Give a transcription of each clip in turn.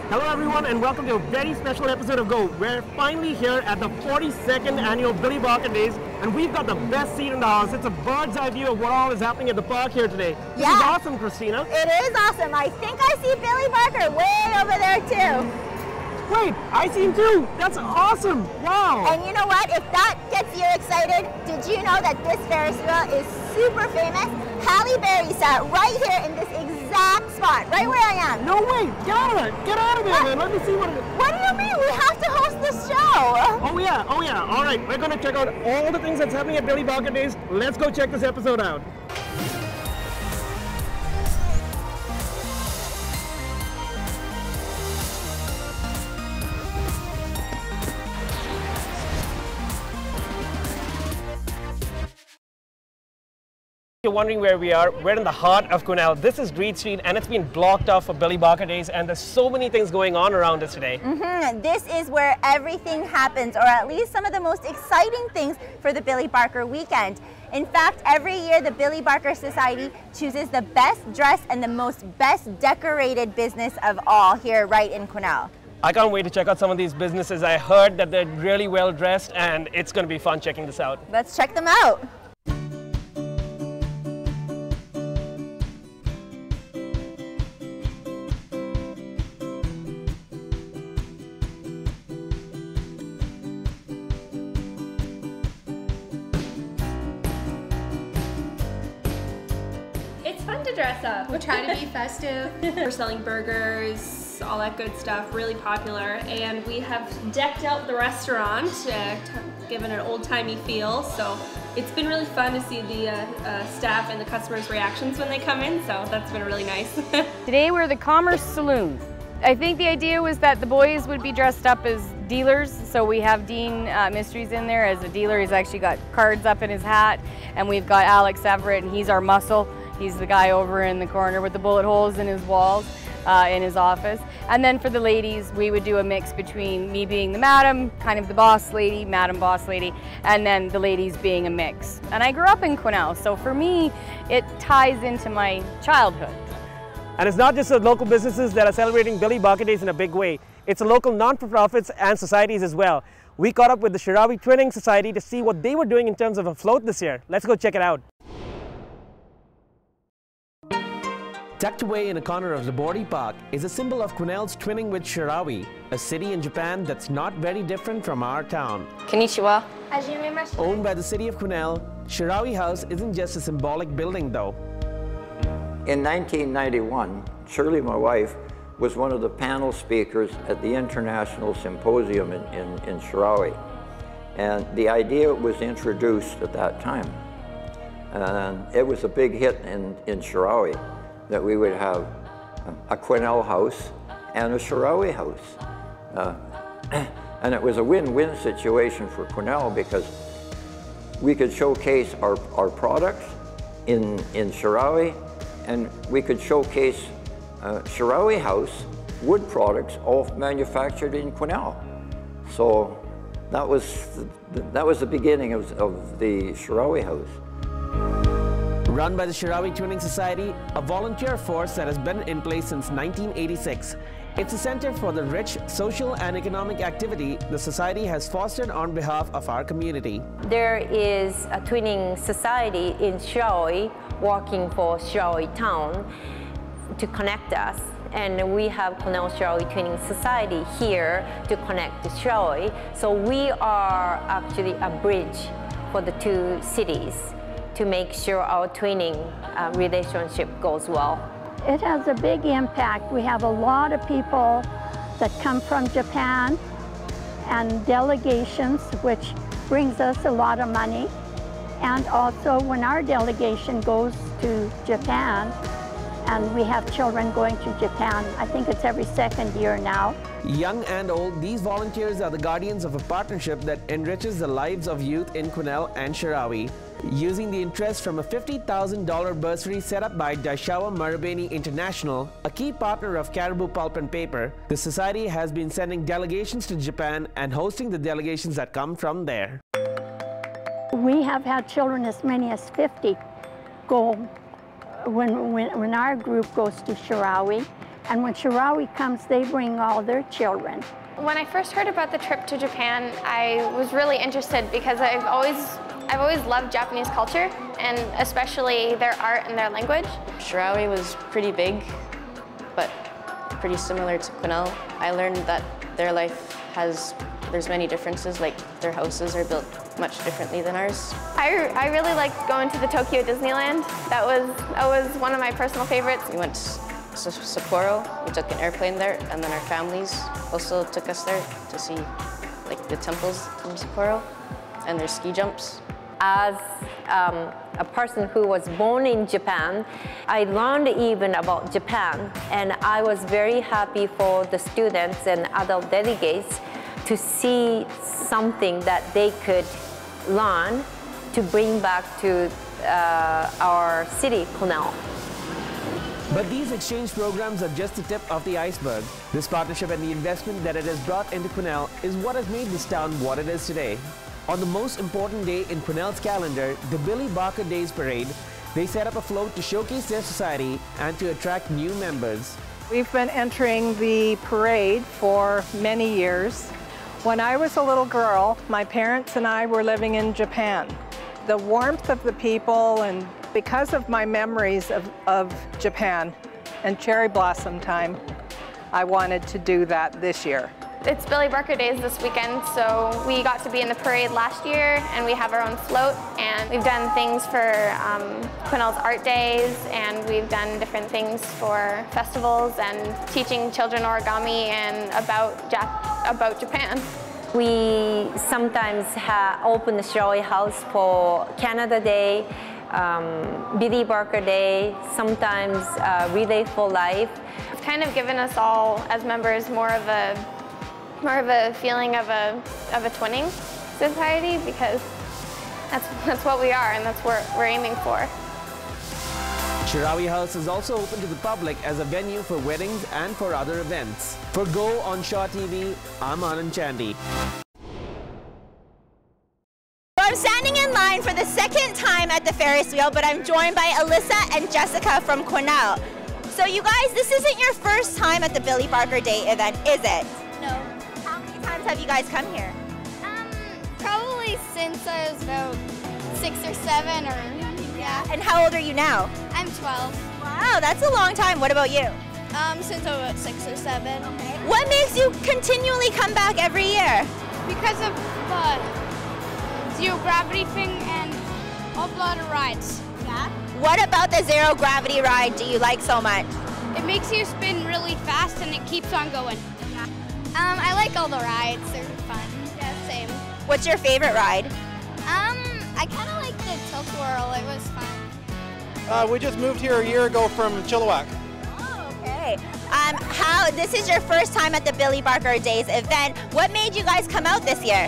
Hello everyone and welcome to a very special episode of Go. We're finally here at the 42nd annual Billy Barker Days and we've got the best seat in the house. It's a bird's eye view of what all is happening at the park here today. This is awesome, Christina. It is awesome. I think I see Billy Barker way over there too. Wait, I see him too. That's awesome. Wow. And you know what? If that gets you excited, did you know that this Ferris wheel is super famous? Halle Berry sat right here in this exact spot, right where I am. No way. Get out of it. Get out of there, man. Let me see what it is. What do you mean? We have to host this show. Oh yeah. All right. We're going to check out all the things that's happening at Billy Barker Days. Let's go check this episode out. You're wondering where we are. We're in the heart of Quenelle. This is Reed Street and it's been blocked off for Billy Barker Days and there's so many things going on around us today. This is where everything happens, or at least some of the most exciting things for the Billy Barker weekend. In fact, every year the Billy Barker Society chooses the best dressed and the most best decorated business of all here right in Quenelle. I can't wait to check out some of these businesses. I heard that they're really well dressed and it's going to be fun checking this out. Let's check them out. To dress up. We're trying to be festive. We're selling burgers, all that good stuff, really popular. And we have decked out the restaurant, given an old-timey feel. So it's been really fun to see the staff and the customers' reactions when they come in. So that's been really nice. Today we're the Commerce Saloon. I think the idea was that the boys would be dressed up as dealers. So we have Dean Mysteries in there as a dealer. He's actually got cards up in his hat. And we've got Alex Everett, and he's our muscle. He's the guy over in the corner with the bullet holes in his walls in his office. And then for the ladies, we would do a mix between me being the madam, kind of the boss lady, madam boss lady, and then the ladies being a mix. And I grew up in Quenelle, so for me, it ties into my childhood. And it's not just the local businesses that are celebrating Billy Barker Days in a big way. It's the local non-for-profits and societies as well. We caught up with the Shirawi Twinning Society to see what they were doing in terms of a float this year. Let's go check it out. Tucked away in a corner of Laborde Park is a symbol of Quenelle's twinning with Shirawi, a city in Japan that's not very different from our town. Konnichiwa. Owned by the city of Quenelle, Shirawi House isn't just a symbolic building though. In 1991, Shirley, my wife, was one of the panel speakers at the International Symposium in Shirawi. And the idea was introduced at that time. And it was a big hit in Shirawi, that we would have a Quenelle house and a Shirawi house. And it was a win-win situation for Quenelle because we could showcase our products in Shirawi, and we could showcase Shirawi house wood products all manufactured in Quenelle. So that was the beginning of the Shirawi house. Run by the Shirawi Twinning Society, a volunteer force that has been in place since 1986. It's a center for the rich social and economic activity the society has fostered on behalf of our community. There is a twinning society in Shirawi working for Shirawi town to connect us. And we have Quenelle Shirawi Twinning Society here to connect to Shirawi. So we are actually a bridge for the two cities to make sure our twinning relationship goes well. It has a big impact. We have a lot of people that come from Japan and delegations, which brings us a lot of money. And also when our delegation goes to Japan, and we have children going to Japan, I think it's every second year now. Young and old, these volunteers are the guardians of a partnership that enriches the lives of youth in Quenelle and Shirawi. Using the interest from a $50,000 bursary set up by Daishawa Marubeni International, a key partner of Caribou Pulp and Paper, the society has been sending delegations to Japan and hosting the delegations that come from there. We have had children as many as 50 go when our group goes to Shirawi. And when Shirawi comes, they bring all their children. When I first heard about the trip to Japan, I was really interested because I've always loved Japanese culture, and especially their art and their language. Shirawi was pretty big, but pretty similar to Quenelle. I learned that their life there's many differences, like their houses are built much differently than ours. I really liked going to the Tokyo Disneyland. That was one of my personal favorites. We went to Sapporo, we took an airplane there, and then our families also took us there to see like the temples in Sapporo and their ski jumps. As a person who was born in Japan, I learned even about Japan, and I was very happy for the students and adult delegates to see something that they could learn to bring back to our city, Quenelle. But these exchange programs are just the tip of the iceberg. This partnership and the investment that it has brought into Quenelle is what has made this town what it is today. On the most important day in Quenelle's calendar, the Billy Barker Days Parade, they set up a float to showcase their society and to attract new members. We've been entering the parade for many years. When I was a little girl, my parents and I were living in Japan. The warmth of the people, and because of my memories of Japan and cherry blossom time, I wanted to do that this year. It's Billy Barker Days this weekend, so we got to be in the parade last year, and we have our own float, and we've done things for Quenelle's Art Days, and we've done different things for festivals and teaching children origami and about Japan. We sometimes open the Shirawi House for Canada Day, Billy Barker Day, sometimes Relay for Life. It's kind of given us all as members more of a feeling of a twinning society, because that's what we are, and that's what we're aiming for. Shirawi House is also open to the public as a venue for weddings and for other events. For Go on Shaw TV, I'm Anand Chandy. I'm standing in line for the second time at the Ferris Wheel, but I'm joined by Alyssa and Jessica from Quenelle. So you guys, this isn't your first time at the Billy Barker Day event, is it? No. How many times have you guys come here? Probably since I was about 6 or 7 or, yeah. And how old are you now? I'm 12. Wow, that's a long time. What about you? Since I was about 6 or 7. Okay. What makes you continually come back every year? Because of the zero gravity thing and a lot of rides. Yeah? What about the zero gravity ride do you like so much? It makes you spin really fast and it keeps on going. I like all the rides, they're fun. Yeah, same. What's your favorite ride? I kind of like the tilt-a-whirl, it was fun. We just moved here a year ago from Chilliwack. Oh, okay. This is your first time at the Billy Barker Days event. What made you guys come out this year?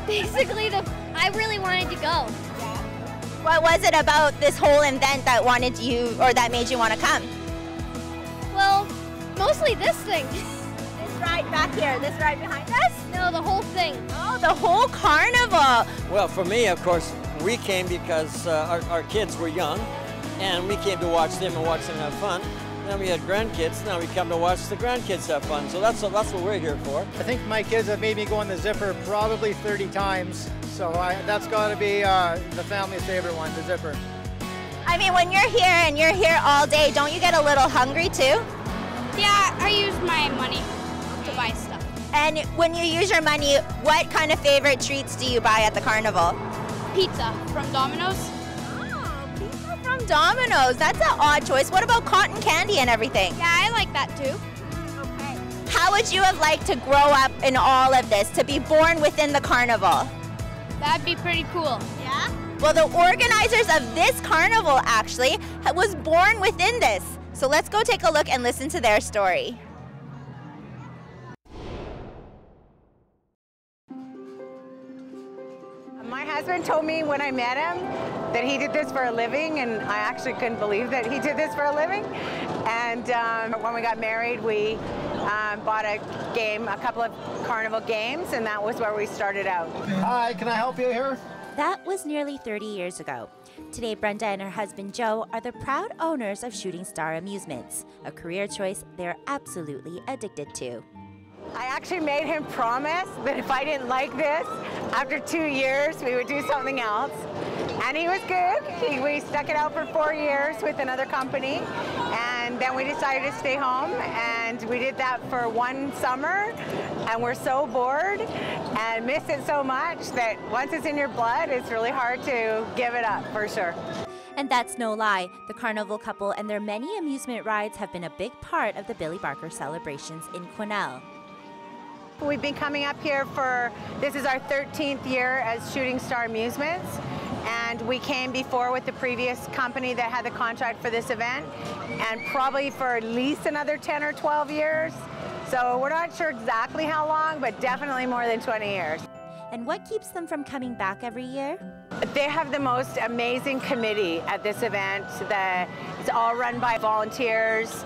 Basically, I really wanted to go. What was it about this whole event that that made you want to come? Well, mostly this thing. This ride back here, this ride behind us? No, the whole thing. Oh, the whole carnival. Well, for me, of course, we came because our kids were young, and we came to watch them and watch them have fun. Then we had grandkids, now we come to watch the grandkids have fun, so that's what we're here for. I think my kids have made me go on the zipper probably 30 times, so that's got to be the family's favorite one, the zipper. I mean, when you're here and you're here all day, don't you get a little hungry too? Yeah, I use my money to buy stuff. And when you use your money, what kind of favorite treats do you buy at the carnival? Pizza from Domino's. Oh, pizza from Domino's. That's an odd choice. What about cotton candy and everything? Yeah, I like that too. Okay. How would you have liked to grow up in all of this, to be born within the carnival? That'd be pretty cool. Yeah? Well, the organizers of this carnival actually was born within this. So let's go take a look and listen to their story. My husband told me when I met him that he did this for a living, and I actually couldn't believe that he did this for a living. And when we got married, we bought a couple of carnival games, and that was where we started out. Hi, can I help you here? That was nearly 30 years ago. Today, Brenda and her husband Joe are the proud owners of Shooting Star Amusements, a career choice they're absolutely addicted to. I actually made him promise that if I didn't like this, after 2 years, we would do something else. And he was good. We stuck it out for 4 years with another company. And then we decided to stay home. And we did that for 1 summer. And we're so bored and miss it so much that once it's in your blood, it's really hard to give it up, for sure. And that's no lie. The Carnival couple and their many amusement rides have been a big part of the Billy Barker celebrations in Quenelle. We've been coming up here this is our 13th year as Shooting Star Amusements, and we came before with the previous company that had the contract for this event, and probably for at least another 10 or 12 years. So we're not sure exactly how long, but definitely more than 20 years. And what keeps them from coming back every year? They have the most amazing committee at this event. It's all run by volunteers.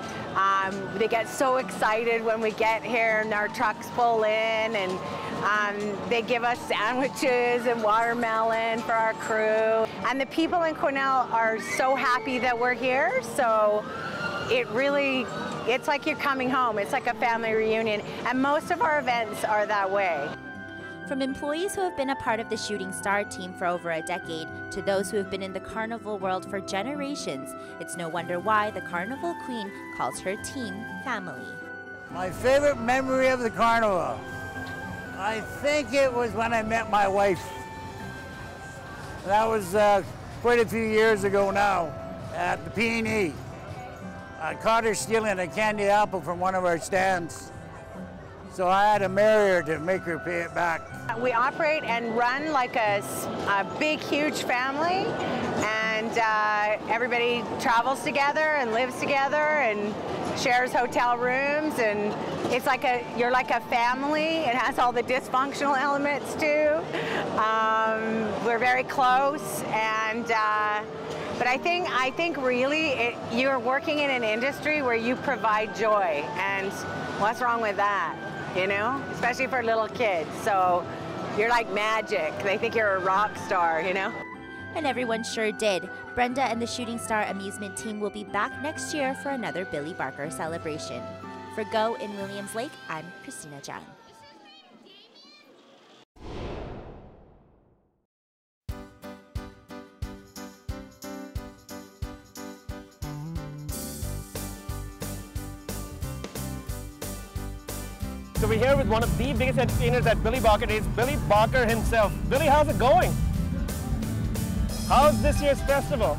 They get so excited when we get here and our trucks pull in, and they give us sandwiches and watermelon for our crew. And the people in Quenelle are so happy that we're here, so it's like you're coming home. It's like a family reunion, and most of our events are that way. From employees who have been a part of the Shooting Star team for over a decade to those who have been in the carnival world for generations, it's no wonder why the Carnival Queen calls her team family. My favorite memory of the carnival, I think it was when I met my wife. That was quite a few years ago now at the P&E. I caught her stealing a candy apple from one of our stands. So I had to marry her to make her pay it back. We operate and run like a big, huge family, and everybody travels together and lives together and shares hotel rooms, and it's like you're like a family. It has all the dysfunctional elements too. We're very close, and but I think really you're working in an industry where you provide joy, and what's wrong with that? You know, especially for little kids. So you're like magic. They think you're a rock star, you know? And everyone sure did. Brenda and the Shooting Star Amusement team will be back next year for another Billy Barker celebration. For Go in Williams Lake, I'm Christina John. So we're here with one of the biggest entertainers at Billy Barker Days, Billy Barker himself. Billy, how's it going? How's this year's festival?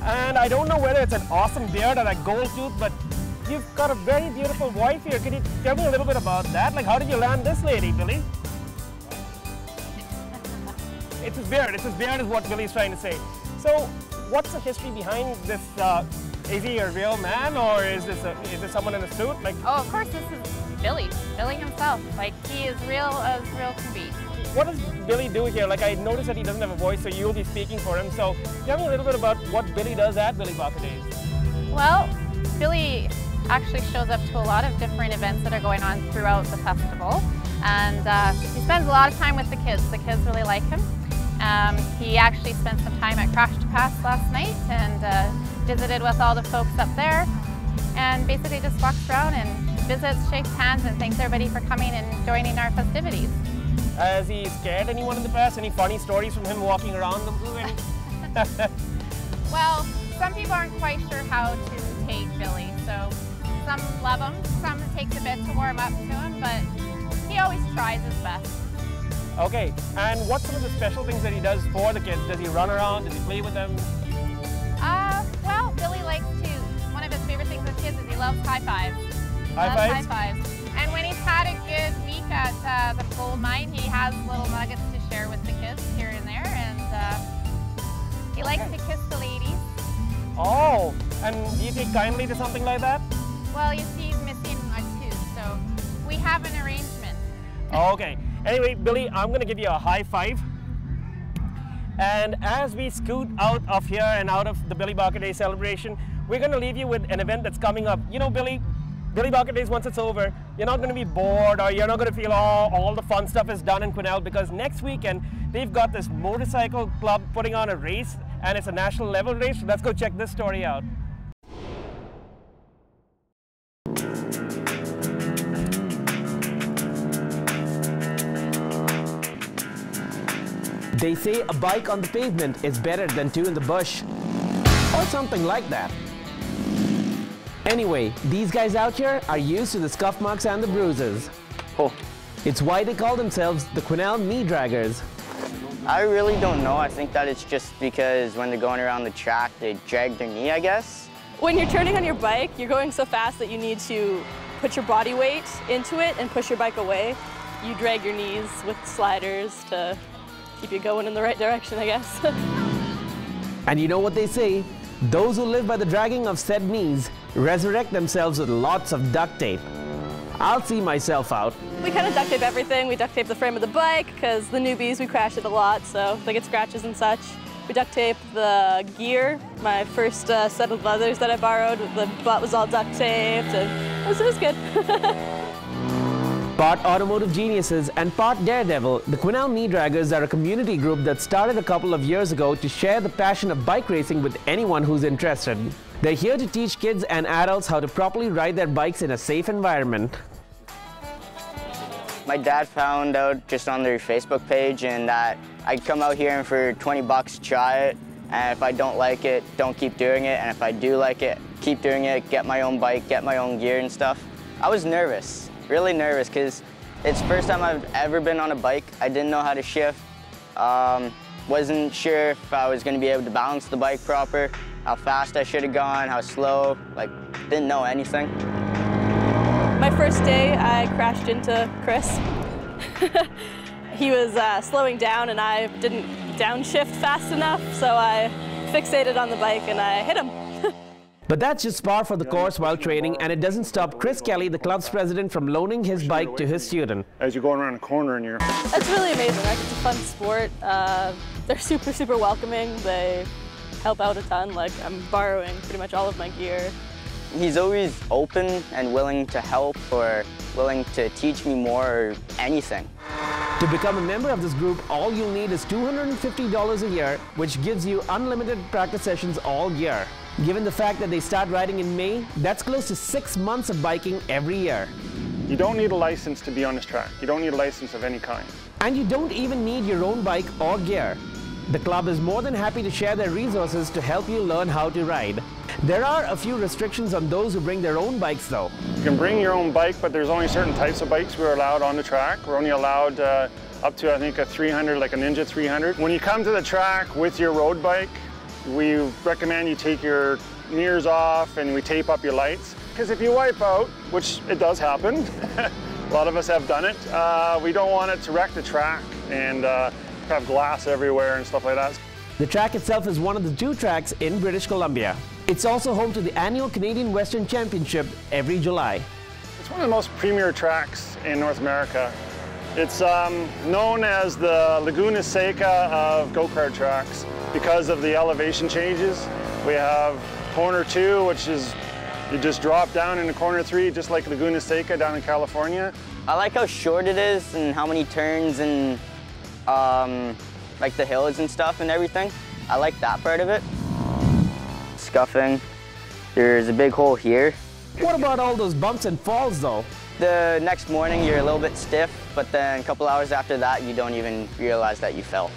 And I don't know whether it's an awesome beard or a gold tooth, but you've got a very beautiful wife here. Can you tell me a little bit about that? Like, how did you land this lady, Billy? It's his beard. It's his beard is what Billy's trying to say. So, what's the history behind this? Is he a real man, or is this someone in a suit? Like, oh, of course, this is Billy himself. Like, he is real as real can be. What does Billy do here? Like, I noticed that he doesn't have a voice, so you'll be speaking for him. So, tell me a little bit about what Billy does at Billy Barker Days. Well, Billy actually shows up to a lot of different events that are going on throughout the festival, and he spends a lot of time with the kids. The kids really like him. He actually spent some time at Crash to Pass last night and visited with all the folks up there, and basically just walks around and visits, shakes hands, and thanks everybody for coming and joining our festivities. Has he scared anyone in the past? Any funny stories from him walking around the Well, some people aren't quite sure how to take Billy, so some love him, some it takes a bit to warm up to him, but he always tries his best. Okay, and what's some of the special things that he does for the kids? Does he run around? Does he play with them? Well, Billy likes to, one of his favorite things with kids is he loves high fives. High fives? And when he's had a good week at the gold mine, he has little nuggets to share with the kids here and there, and he likes to kiss the ladies. Oh, and do you take kindly to something like that? Well, you see he's missing a tooth, so we have an arrangement. Okay. Anyway, Billy, I'm going to give you a high five. And as we scoot out of here and out of the Billy Barker Day celebration, we're going to leave you with an event that's coming up. You know, Billy, Billy Barker Days, once it's over, you're not going to be bored or you're not going to feel all the fun stuff is done in Quenelle, because next weekend they've got this motorcycle club putting on a race, and it's a national level race. So let's go check this story out. They say a bike on the pavement is better than two in the bush, or something like that. Anyway, these guys out here are used to the scuff marks and the bruises. Oh. It's why they call themselves the Quenelle Me Draggers. I really don't know. I think that it's just because when they're going around the track, they drag their knee, I guess. When you're turning on your bike, you're going so fast that you need to put your body weight into it and push your bike away. You drag your knees with sliders to keep you going in the right direction, I guess. And you know what they say? Those who live by the dragging of said knees resurrect themselves with lots of duct tape. I'll see myself out. We kind of duct tape everything. We duct tape the frame of the bike because the newbies, we crash it a lot, so they get scratches and such. We duct tape the gear. My first set of leathers that I borrowed, the butt was all duct taped, and it was good. Part automotive geniuses and part daredevil, the Quenelle Me Draggers are a community group that started a couple of years ago to share the passion of bike racing with anyone who's interested. They're here to teach kids and adults how to properly ride their bikes in a safe environment. My dad found out just on their Facebook page and that I'd come out here and for 20 bucks try it, and if I don't like it, don't keep doing it, and if I do like it, keep doing it, get my own bike, get my own gear and stuff. I was nervous. Really nervous because it's the first time I've ever been on a bike. I didn't know how to shift. Wasn't sure if I was going to be able to balance the bike proper, how fast I should have gone, how slow, like didn't know anything. My first day I crashed into Chris. He was slowing down and I didn't downshift fast enough, so I fixated on the bike and I hit him. But that's just par for the course while training, and it doesn't stop Chris Kelly, the club's president, from loaning his bike to his student. As you're going around a corner and you're... That's really amazing. Like, it's a fun sport. They're super welcoming. They help out a ton. Like, I'm borrowing pretty much all of my gear. He's always open and willing to help or willing to teach me more or anything. To become a member of this group, all you'll need is $250 a year, which gives you unlimited practice sessions all year. Given the fact that they start riding in May, that's close to 6 months of biking every year. You don't need a license to be on this track. You don't need a license of any kind. And you don't even need your own bike or gear. The club is more than happy to share their resources to help you learn how to ride. There are a few restrictions on those who bring their own bikes though. You can bring your own bike, but there's only certain types of bikes we're allowed on the track. We're only allowed up to, I think, a 300, like a Ninja 300. When you come to the track with your road bike, we recommend you take your mirrors off and we tape up your lights. Because if you wipe out, which it does happen, a lot of us have done it, we don't want it to wreck the track and have glass everywhere and stuff like that. The track itself is one of the 2 tracks in British Columbia. It's also home to the annual Canadian Western Championship every July. It's one of the most premier tracks in North America. It's known as the Laguna Seca of go-kart tracks because of the elevation changes. We have corner 2, which is you just drop down into corner 3, just like Laguna Seca down in California. I like how short it is and how many turns and like the hills and stuff and everything. I like that part of it. Scuffing. There's a big hole here. What about all those bumps and falls though? The next morning you're a little bit stiff, but then a couple hours after that you don't even realize that you fell.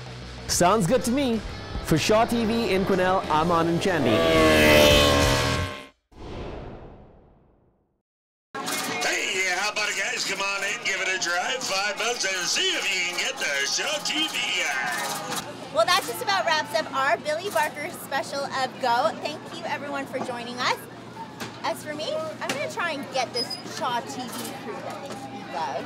Sounds good to me. For Shaw TV in Quenelle, I'm Anand Chandy. Hey, how about it, guys? Come on in, give it a try. $5 and see if you can get the Shaw TV guy. Well, that just about wraps up our Billy Barker special of Go. Thank you, everyone, for joining us. As for me, I'm going to try and get this Shaw TV crew that they love.